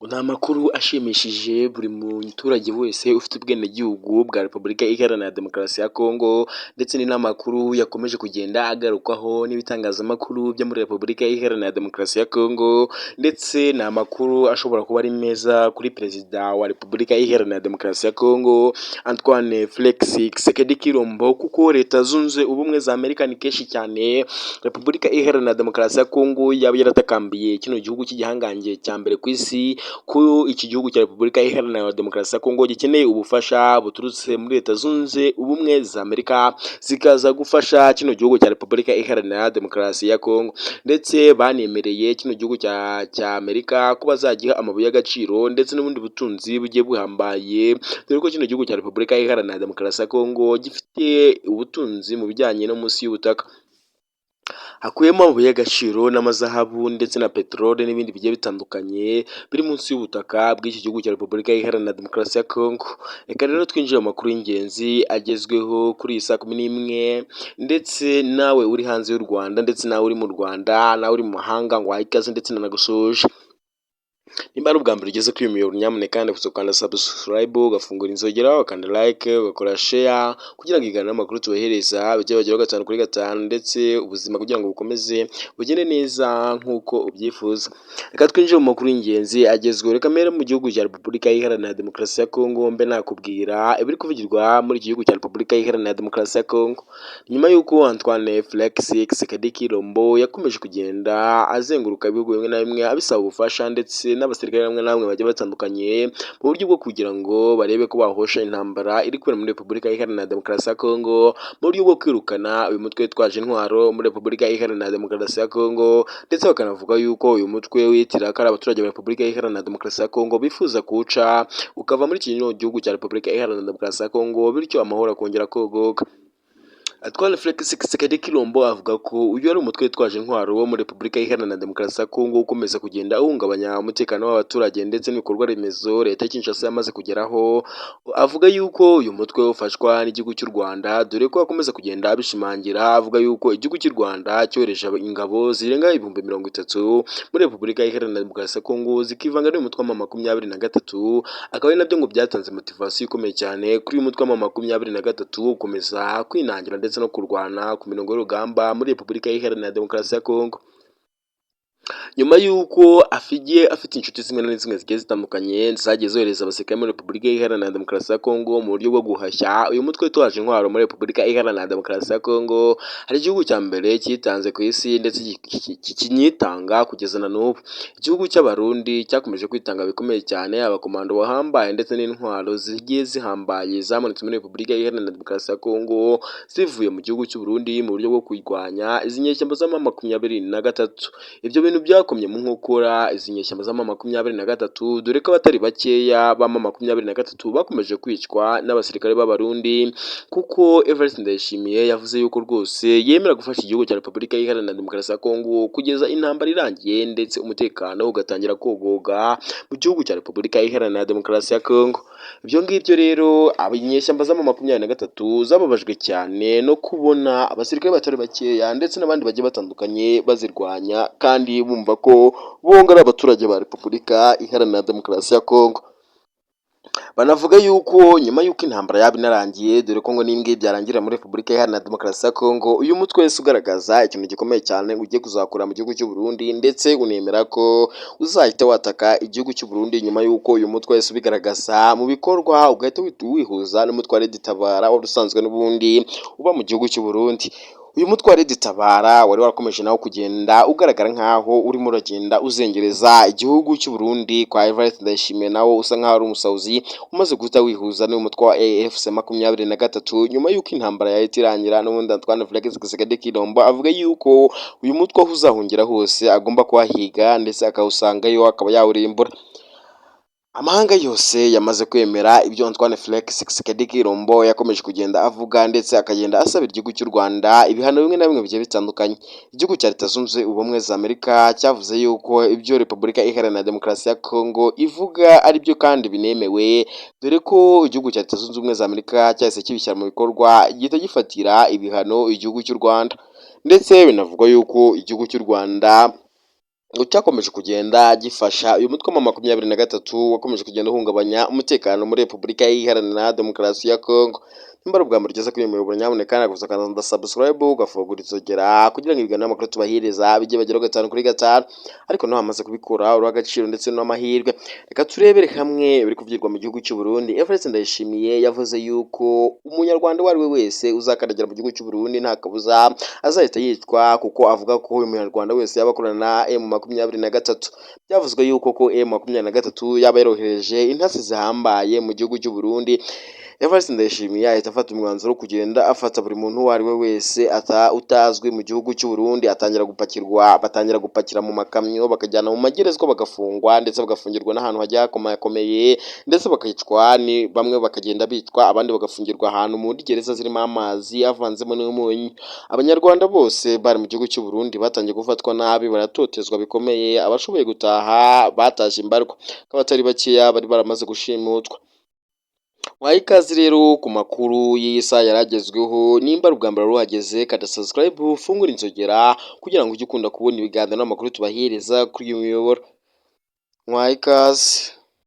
Ni amakuru ashimishije buri muturage wese ufite ubwenegihugu bwa Repubulika Iharanira Demokarasi ya Kongo, ndetse ni n'amakuru yakomeje kugenda agarukwaho n'ibitangazamakuru byo muri Repubulika Iharanira Demokarasi ya Kongo, ndetse ni amakuru ashobora kuba ari meza kuri Perezida wa Repubulika Iharanira Demokarasi ya Kongo Antoine Felix Tshisekedi Tshilombo, kuko Leta Zunze Ubumwe za Amerika ni kenshi cyane Repubulika Iharanira Demokarasi ya Kongo yaba yaratakambiye kino gihugu cy'igihangange cya mbere ku isi ko iki gihugu cya Repubulika Iharanira Demokarasi ya Kongo gikeneye ubufasha buturutse muri Leta Zunze Ubumwe za Amerika, zikaza gufasha kino gihugu cya Repubulika Iharanira Demokarasi ya Kongo, ndetse banemereye kino gihugu cya Amerika ko bazagiha amabuye y'agaciro ndetse n'ubundi butunzi bugiye buhambaye, dore ko kino gihugu cya Repubulika Iharanira Demokarasi ya Kongo gifite ubutunzi mu bijyanye no munsi y'ubutaka, hakuyemo amabuye y'agaciro n'amazahabu ndetse na peteroli n'ibindi bigiye bitandukanye biri munsi y'ubutaka bw'iki gihugu cya Repubulika Iharanira Demokarasi ya Kongo. Reka rero twinjire mu makuru y'ingenzi agezweho kuri iyi saa 11, ndetse nawe uri hanze y'u Rwanda ndetse nawe uri mu Rwanda, nawe uri mu mahanga, ngo wahe ikaze ndetse nanagusoje. Nimba ari ubwa mbere ugeze kuri uyu muyoboro, nyamuneka kandi ukanda subscribe, ugafungura inzogera, ukanda like, ugakora share, kugira ngo iganire amakuru tubahereza bijye bageraho 5 kuri 5, ndetse ubuzima kugira ngo bukomeze bugende neza nk'uko ubyifuza. Reka twinjire mu makuru y'ingenzi agezweho. Reka mbere mu gihugu cya Repubulika Iharanira Demokarasi ya Kongo, mbe nakubwira ibiri kuvugirwa muri iki gihugu cya Repubulika Iharanira Demokarasi ya Kongo, nyuma y'uko Antoine Felix Tshisekedi Tshilombo yakomeje kugenda azenguruka ibihugu bimwe na bimwe abisaba ubufasha, ndetse n'abasirikare bamwe na bamwe bagiye batandukanye mu buryo bwo kugira ngo barebe ko bahosha intambara iri kubera muri Repubulika Iharanira Demokarasi ya Kongo, mu buryo bwo kwirukana uyu mutwe witwaje intwaro muri Repubulika Iharanira Demokarasi ya Kongo, ndetse bakanavuga yuko uyu mutwe witira ko ari abaturage ba Repubulika Iharanira Demokarasi ya Kongo bifuza kuwuca ukava muri kino gihugu cya Repubulika Iharanira Demokarasi ya Kongo, bityo amahoro akongera kogoka. Antoine Felix Tshisekedi Tshilombo avuga ko uyu ari umutwe witwaje intwaro wo muri Repubulika Iharanira Demokarasi ya Kongo ukomeza kugenda uhungabanya umutekano w'abaturage ndetse n'ibikorwa remezo Leta ya Kinshasa yamaze kugeraho. Avuga yuko uyu mutwe ufashwa n'igihugu cy'u Rwanda, dore ko akomeza kugenda abishimangira, avuga yuko igihugu cy'u Rwanda cyohereje ingabo zirenga 30,000 muri Repubulika Iharanira Demokarasi ya Kongo zikivanga n'umutwe wa 23, akaba ari nabyo ngo byatanze motivasiyo ikomeye cyane kuri uyu mutwe wa 23 ukomeza kwinangira ndetse no kurwana ku mirongo y'urugamba muri Repubulika Iharanira Demokarasi ya Kongo. Nyuma y'uko afite inshuti zimwe na zimwe zigiye zitandukanye zagiye zohereza abasirikare muri Repubulika Iharanira Demokarasi ya Kongo mu buryo bwo guhashya uyu mutwe witwaje intwaro muri Repubulika Iharanira Demokarasi ya Kongo, hari igihugu cya mbere cyitanze ku isi ndetse kinyitanga kugeza na n'ubu. Igihugu cy'Abarundi cyakomeje kwitanga bikomeye cyane, abakomando bahambaye ndetse n'intwaro zigiye zihambaye zamanutse muri Repubulika Iharanira Demokarasi ya Kongo zivuye mu gihugu cy'u Burundi mu buryo bwo kurwanya izi nyeshyamba za 23. Ibyo bintu byakomye mu nkokora izi nyeshyamba za 23, dore ko abatari bakeya ba 23 bakomeje kwicwa n'abasirikare b'Abarundi, kuko Evariste Ndayishimiye yavuze yuko rwose yemera gufasha igihugu cya Repubulika Iharanira Demokarasi ya Kongo kugeza intambara irangiye, ndetse umutekano ugatangira kogoga mu gihugu cya Repubulika Iharanira Demokarasi ya Kongo. Ibyo ngibyo rero inyeshyamba za 23 zababajwe cyane no kubona abasirikare batari bakeya ndetse n'abandi bagiye batandukanye bazirwanya, kandi bumva ko bonga ari abaturage ba Repubulika Iharanira Demokarasi ya Kongo. Banavuga yuko nyuma y'uko intambara yaba inarangiye, dore ko ngo n'imbwe byarangira muri Repubulika Iharanira Demokarasi ya Kongo, uyu mutwe wese ugaragaza ikintu gikomeye cyane ugiye kuzakura mu gihugu cy'u Burundi, ndetse unemera ko uzahita wataka igihugu cy'u Burundi nyuma y'uko uyu mutwe wese ubigaragaza mu bikorwa, ugahita wihuza n'umutwe wa Red Tabara wari usanzwe n'ubundi uba mu gihugu cy'u Burundi. Uyu mutwe wa Red Tabara wari warakomeje nawo kugenda ugaragara nkaho urimo uragenda uzengereza igihugu cy'u Burundi kwa Evariste Ndayishimiye, nawo usa nkaho ari umusahuzi umaze guhita wihuza n'umutwe wa AFC 23, nyuma y'uko intambara yahita irangira. N'ubundi Antoine Felix Tshisekedi Tshilombo avuga yuko uyu mutwe aho uzahungira hose agomba kuhahiga, ndetse akawusangayo akaba yawurimbura. Amahanga yose yamaze kwemera ibyo Antoine Felix Tshisekedi Tshilombo yakomeje kugenda avuga, ndetse akagenda asabira igihugu cy'u Rwanda ibihano bimwe na bimwe bigiye bitandukanye. Igihugu cya Leta Zunze Ubumwe za Amerika cyavuze yuko ibyo Repubulika Iharanira Demokarasi ya Kongo ivuga ari byo kandi binemewe, dore ko igihugu cya Leta Zunze Ubumwe za Amerika cyahise kibishyira mu bikorwa, gihita gifatira ibihano igihugu cy'u Rwanda, ndetse binavugwa yuko igihugu cy'u Rwanda ngo cyakomeje kugenda gifasha uyu mutwe wa 23 wakomeje kugenda uhungabanya umutekano muri Repubulika Iharanira Demokarasi ya Kongo. Nimbara ubwa mbere ugeze kuri uyu muyoboro nyamuneka nagusa kandi subscribe ugafungura inzogera kugira ngo ibiganiro n'amakuru tubahiriza bijye bageraho 5 kuri 5, ariko no hamaze kubikora uri agaciro ndetse n'amahirwe. Reka turebere hamwe biri kuvyirwa mu gihugu cy'u Burundi. Evariste Ndayishimiye yavuze yuko umunyarwanda wari we wese uzakaragera mu gihugu cy'u Burundi nta kabuza azahita yitwa, kuko avuga ko uyu munyarwanda wese yabakorana na M23. Byavuzwe yuko ko M23 yaba yarohereje intasi zihambaye mu gihugu cy'u Burundi. Evariste Ndayishimiye ahita afata umwanzuro wo kugenda afata buri muntu uwo ari we wese utazwi mu gihugu cy'u Burundi, batangira gupakira mu makamyo bakajyana mu magerezwa bagafungwa ndetse bagafungirwa n'ahantu hagiye hakomeye ndetse bakicwa, ni bamwe bakagenda bitwa abandi bagafungirwa ahantu muri gereza zirimo amazi avanzemo n'umunyu. Abanyarwanda bose bari mu gihugu cy'u Burundi batangiye gufatwa nabi, baratotezwa bikomeye, abashoboye gutaha bataje imbarwa, abatari bakeya bari baramaze gushimutwa. Waha ikaze rero ku makuru y'isa yaragezweho. Nimba ubwa mbere ruhageze kada subscribe ufungura inzogera kugira ngo ujye ukunda kubona ibiganiro n'amakuru tubahereza kuri uyu muyoboro. Waha ikaze.